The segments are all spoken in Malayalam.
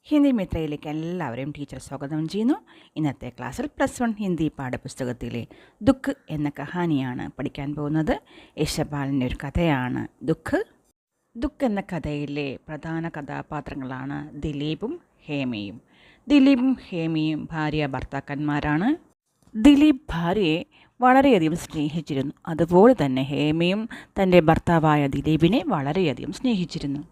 ഹിന്ദി മിത്രയിലേക്ക് എല്ലാവരെയും ടീച്ചർ സ്വാഗതം ചെയ്യുന്നു. ഇന്നത്തെ ക്ലാസ്സിൽ +1 ഹിന്ദി പാഠപുസ്തകത്തിലെ ദുഃഖ് എന്ന കഹാനിയാണ് പഠിക്കാൻ പോകുന്നത്. യശപാലിൻ്റെ ഒരു കഥയാണ് ദുഃഖ്. ദുഃഖ് എന്ന കഥയിലെ പ്രധാന കഥാപാത്രങ്ങളാണ് ദിലീപും ഹേമയും. ദിലീപും ഹേമയും ഭാര്യ ഭർത്താക്കന്മാരാണ്. ദിലീപ് ഭാര്യയെ വളരെയധികം സ്നേഹിച്ചിരുന്നു. അതുപോലെ തന്നെ ഹേമയും തൻ്റെ ഭർത്താവായ ദിലീപിനെ വളരെയധികം സ്നേഹിച്ചിരുന്നു.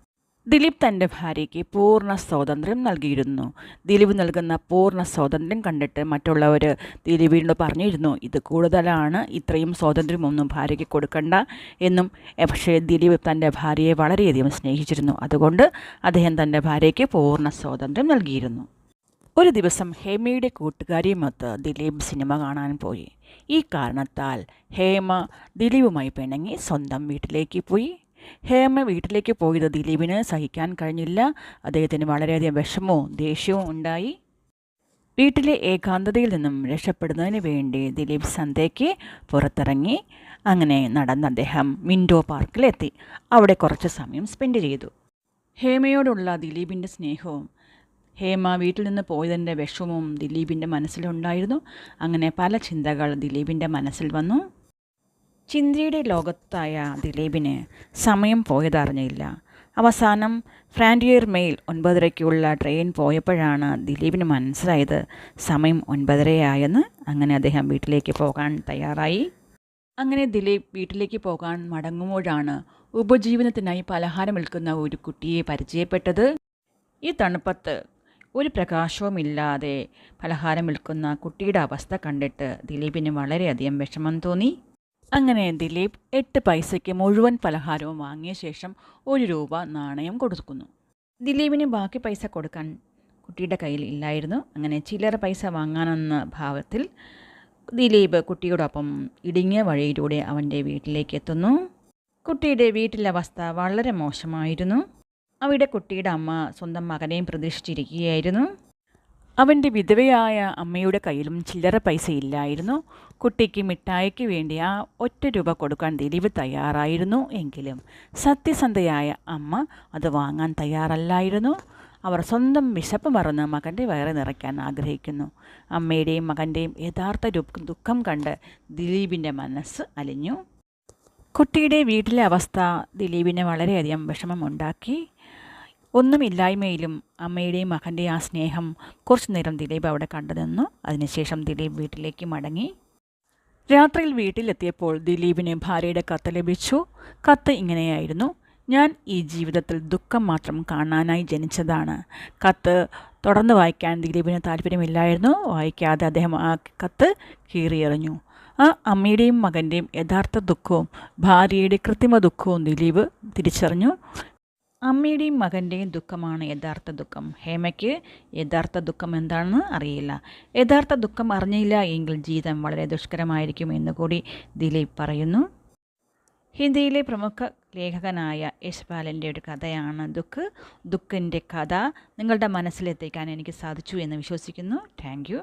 ദിലീപ് തൻ്റെ ഭാര്യയ്ക്ക് പൂർണ്ണ സ്വാതന്ത്ര്യം നൽകിയിരുന്നു. ദിലീപ് നൽകുന്ന പൂർണ്ണ സ്വാതന്ത്ര്യം കണ്ടിട്ട് മറ്റുള്ളവർ ദിലീപിനോട് പറഞ്ഞിരുന്നു, ഇത് കൂടുതലാണ്, ഇത്രയും സ്വാതന്ത്ര്യമൊന്നും ഭാര്യയ്ക്ക് കൊടുക്കണ്ട എന്നും. പക്ഷേ ദിലീപ് തൻ്റെ ഭാര്യയെ വളരെയധികം സ്നേഹിച്ചിരുന്നു. അതുകൊണ്ട് അദ്ദേഹം തൻ്റെ ഭാര്യയ്ക്ക് പൂർണ്ണ സ്വാതന്ത്ര്യം നൽകിയിരുന്നു. ഒരു ദിവസം ഹേമയുടെ കൂട്ടുകാരിയുമൊത്ത് ദിലീപ് സിനിമ കാണാൻ പോയി. ഈ കാരണത്താൽ ഹേമ ദിലീപുമായി പിണങ്ങി സ്വന്തം വീട്ടിലേക്ക് പോയി. ഹേമ വീട്ടിലേക്ക് പോയത് ദിലീപിന് സഹിക്കാൻ കഴിഞ്ഞില്ല. അദ്ദേഹത്തിന് വളരെയധികം വിഷമവും ദേഷ്യവും ഉണ്ടായി. വീട്ടിലെ ഏകാന്തതയിൽ നിന്നും രക്ഷപ്പെടുന്നതിന് വേണ്ടി ദിലീപ് സന്ധ്യയ്ക്ക് പുറത്തിറങ്ങി. അങ്ങനെ നടന്ന് അദ്ദേഹം മിൻഡോ പാർക്കിലെത്തി. അവിടെ കുറച്ച് സമയം സ്പെൻഡ് ചെയ്തു. ഹേമയോടുള്ള ദിലീപിൻ്റെ സ്നേഹവും ഹേമ വീട്ടിൽ നിന്ന് പോയതിൻ്റെ വിഷമവും ദിലീപിൻ്റെ മനസ്സിലുണ്ടായിരുന്നു. അങ്ങനെ പല ചിന്തകൾ ദിലീപിൻ്റെ മനസ്സിൽ വന്നു. ചിന്തയുടെ ലോകത്തായ ദിലീപിന് സമയം പോയതറിഞ്ഞില്ല. അവസാനം ഫ്രാൻഡിയർ മെയിൽ 9:30-ക്കുള്ള ട്രെയിൻ പോയപ്പോഴാണ് ദിലീപിന് മനസ്സിലായത് സമയം 9:30 അങ്ങനെ അദ്ദേഹം വീട്ടിലേക്ക് പോകാൻ തയ്യാറായി. അങ്ങനെ ദിലീപ് വീട്ടിലേക്ക് പോകാൻ മടങ്ങുമ്പോഴാണ് ഉപജീവനത്തിനായി പലഹാരം വിൽക്കുന്ന ഒരു കുട്ടിയെ പരിചയപ്പെട്ടത്. ഈ തണുപ്പത്ത് ഒരു പ്രകാശവുമില്ലാതെ പലഹാരം വിൽക്കുന്ന കുട്ടിയുടെ അവസ്ഥ കണ്ടിട്ട് ദിലീപിന് വളരെയധികം വിഷമം തോന്നി. അങ്ങനെ ദിലീപ് 8 പൈസയ്ക്ക് മുഴുവൻ പലഹാരവും വാങ്ങിയ ശേഷം 1 രൂപ നാണയം കൊടുക്കുന്നു. ദിലീപിന് ബാക്കി പൈസ കൊടുക്കാൻ കുട്ടിയുടെ കയ്യിൽ ഇല്ലായിരുന്നു. അങ്ങനെ ചില്ലറ പൈസ വാങ്ങാനെന്ന ഭാവത്തിൽ ദിലീപ് കുട്ടിയോടൊപ്പം ഇടുങ്ങിയ വഴിയിലൂടെ അവൻ്റെ വീട്ടിലേക്ക് എത്തുന്നു. കുട്ടിയുടെ വീട്ടിലെ അവസ്ഥ വളരെ മോശമായിരുന്നു. അവിടെ കുട്ടിയുടെ അമ്മ സ്വന്തം മകനെയും പ്രതീക്ഷിച്ചിരിക്കുകയായിരുന്നു. അവൻ്റെ വിധവയായ അമ്മയുടെ കയ്യിലും ചില്ലറ പൈസ ഇല്ലായിരുന്നു. കുട്ടിക്ക് മിഠായിക്ക് വേണ്ടി ആ 1 രൂപ കൊടുക്കാൻ ദിലീപ് തയ്യാറായിരുന്നു. എങ്കിലും സത്യസന്ധയായ അമ്മ അത് വാങ്ങാൻ തയ്യാറല്ലായിരുന്നു. അവർ സ്വന്തം വിശപ്പ് മറന്ന് മകൻ്റെ വയറ് നിറയ്ക്കാൻ ആഗ്രഹിക്കുന്നു. അമ്മയുടെയും മകൻ്റെയും യഥാർത്ഥ ദുഃഖം കണ്ട് ദിലീപിൻ്റെ മനസ്സ് അലിഞ്ഞു. കുട്ടിയുടെ വീട്ടിലെ അവസ്ഥ ദിലീപിന് വളരെയധികം വിഷമമുണ്ടാക്കി. ഒന്നുമില്ലായ്മയിലും അമ്മയുടെയും മകൻ്റെയും ആ സ്നേഹം കുറച്ചു നേരം ദിലീപ് അവിടെ കണ്ടു നിന്നു. അതിനുശേഷം ദിലീപ് വീട്ടിലേക്ക് മടങ്ങി. രാത്രിയിൽ വീട്ടിലെത്തിയപ്പോൾ ദിലീപിന് ഭാര്യയുടെ കത്ത് ലഭിച്ചു. കത്ത് ഇങ്ങനെയായിരുന്നു: ഞാൻ ഈ ജീവിതത്തിൽ ദുഃഖം മാത്രം കാണാനായി ജനിച്ചതാണ്. കത്ത് തുടർന്ന് വായിക്കാൻ ദിലീപിന് താല്പര്യമില്ലായിരുന്നു. വായിക്കാതെ അദ്ദേഹം ആ കത്ത് കീറിയെറിഞ്ഞു. ആ അമ്മയുടെയും മകൻ്റെയും യഥാർത്ഥ ദുഃഖവും ഭാര്യയുടെ കൃത്രിമ ദുഃഖവും ദിലീപ് തിരിച്ചറിഞ്ഞു. അമ്മയുടെയും മകൻ്റെയും ദുഃഖമാണ് യഥാർത്ഥ ദുഃഖം. ഹേമയ്ക്ക് യഥാർത്ഥ ദുഃഖം എന്താണെന്ന് അറിയില്ല. യഥാർത്ഥ ദുഃഖം അറിഞ്ഞില്ല എങ്കിൽ ജീവിതം വളരെ ദുഷ്കരമായിരിക്കും എന്നുകൂടി ദിലീപ് പറയുന്നു. ഹിന്ദിയിലെ പ്രമുഖ ലേഖകനായ യശ്പാലിൻ്റെ ഒരു കഥയാണ് ദുഃഖ്. ദുഃഖിൻ്റെ കഥ നിങ്ങളുടെ മനസ്സിലെത്തിക്കാൻ എനിക്ക് സാധിച്ചു എന്ന് വിശ്വസിക്കുന്നു. Thank you.